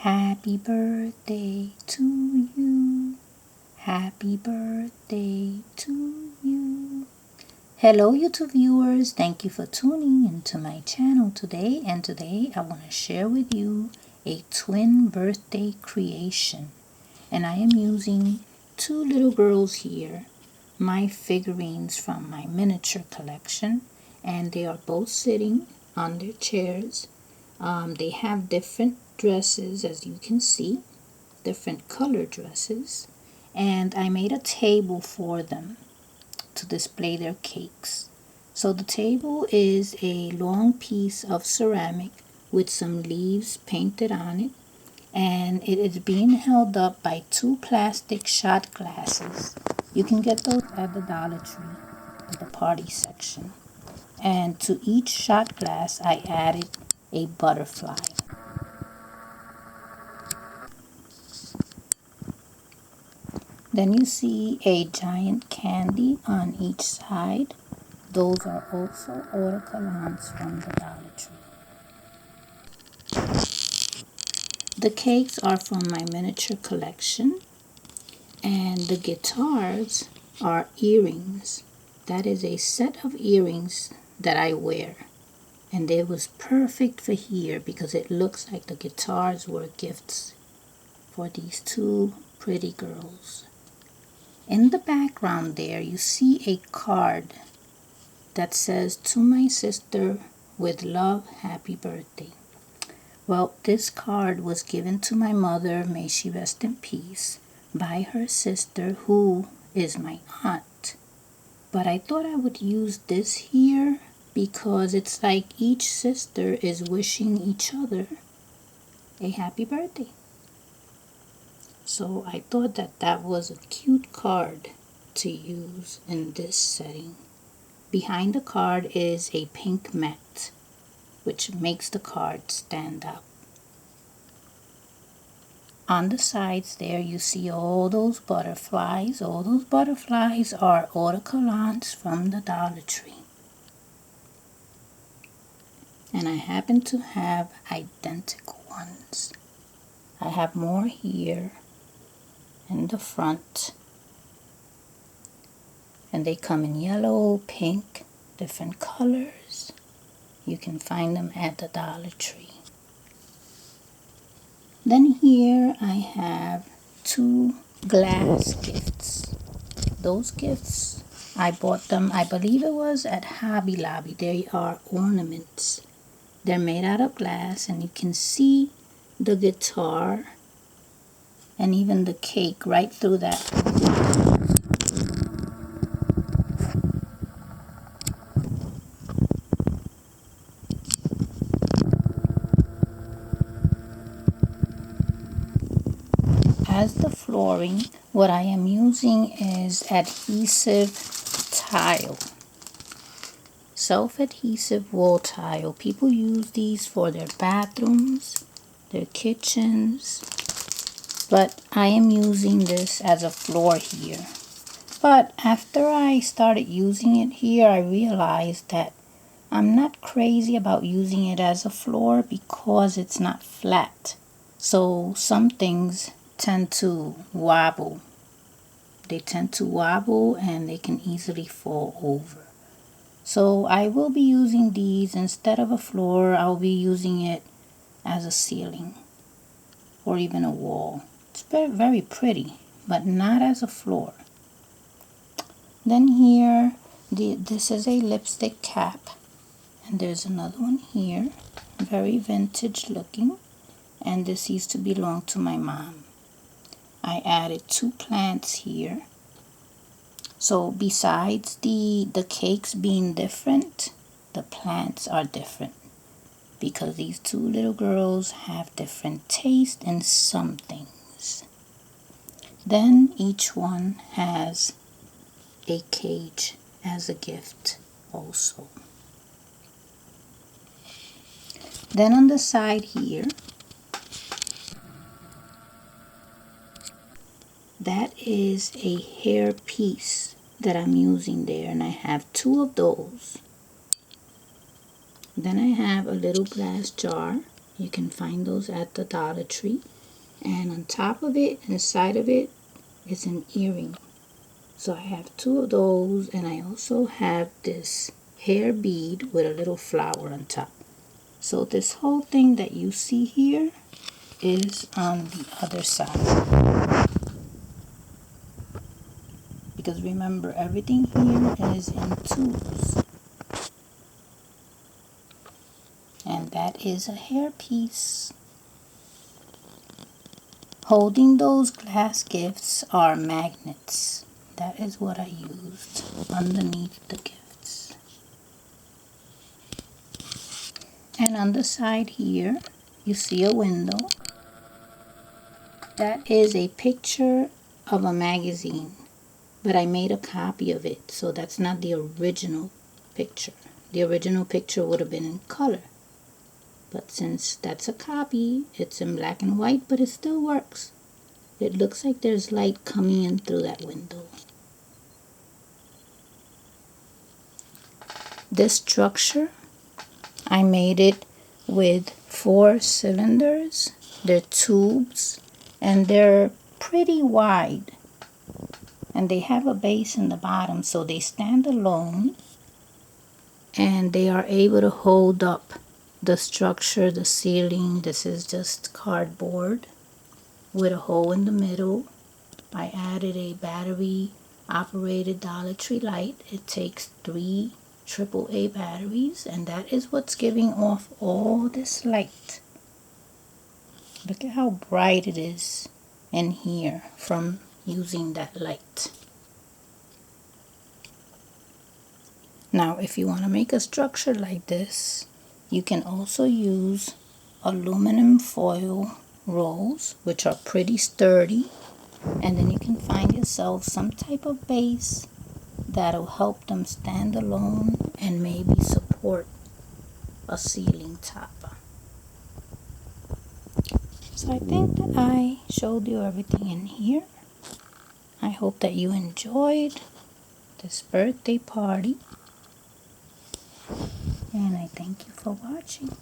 Happy birthday to you. Happy birthday to you. Hello YouTube viewers, thank you for tuning into my channel today, and today I want to share with you a twin birthday creation. And I am using two little girls here, my figurines from my miniature collection, and they are both sitting on their chairs. They have different dresses, as you can see, different color dresses, and I made a table for them to display their cakes. So the table is a long piece of ceramic with some leaves painted on it, and it is being held up by two plastic shot glasses. You can get those at the Dollar Tree at the party section. And to each shot glass I added a butterfly. Then you see a giant candy on each side. Those are also autocollants from the Dollar Tree. The cakes are from my miniature collection, and the guitars are earrings. That is a set of earrings that I wear, and it was perfect for here because it looks like the guitars were gifts for these two pretty girls. In the background there you see a card that says, "To my sister, with love, happy birthday." Well, this card was given to my mother, may she rest in peace, by her sister, who is my aunt. But I thought I would use this here because it's like each sister is wishing each other a happy birthday. So I thought that that was a cute card to use in this setting. Behind the card is a pink mat, which makes the card stand out. On the sides there you see all those butterflies. All those butterflies are autocollants from the Dollar Tree. And I happen to have identical ones. I have more here in the front, and they come in yellow, pink, different colors. You can find them at the Dollar Tree. Then here I have two glass gifts. Those gifts, I bought them, I believe it was at Hobby Lobby. They are ornaments. They're made out of glass, and you can see the guitar and even the cake right through that. As the flooring, what I am using is adhesive tile. Self-adhesive wall tile. People use these for their bathrooms, their kitchens, but I am using this as a floor here. But after I started using it here, I realized that I'm not crazy about using it as a floor because it's not flat. So some things tend to wobble. They tend to wobble and they can easily fall over. So I will be using these instead of a floor. I'll be using it as a ceiling or even a wall. It's very, very pretty, but not as a floor. Then here, this is a lipstick cap, and there's another one here, very vintage looking, and this used to belong to my mom. I added two plants here. So besides the cakes being different, the plants are different because these two little girls have different taste in some things. Then each one has a cage as a gift also. Then on the side here, that is a hair piece that I'm using there, and I have two of those. Then I have a little glass jar You can find those at the Dollar Tree. And on top of it, inside of it, is an earring. So I have two of those, and I also have this hair bead with a little flower on top. So this whole thing that you see here is on the other side. Because remember, everything here is in tubes. And that is a hair piece. Holding those glass gifts are magnets. That is what I used underneath the gifts. And on the side here, you see a window. That is a picture of a magazine, but I made a copy of it, so that's not the original picture. The original picture would have been in color. But since that's a copy, it's in black and white, but it still works. It looks like there's light coming in through that window. This structure, I made it with 4 cylinders. They're tubes, and they're pretty wide. And they have a base in the bottom, so they stand alone. And they are able to hold up the structure, the ceiling. This is just cardboard with a hole in the middle. I added a battery operated Dollar Tree light. It takes 3 AAA batteries, and that is what's giving off all this light. Look at how bright it is in here from using that light. Now, if you want to make a structure like this, you can also use aluminum foil rolls, which are pretty sturdy, and then you can find yourself some type of base that'll help them stand alone and maybe support a ceiling top. So I think that I showed you everything in here. I hope that you enjoyed this birthday party, and I thank you for watching.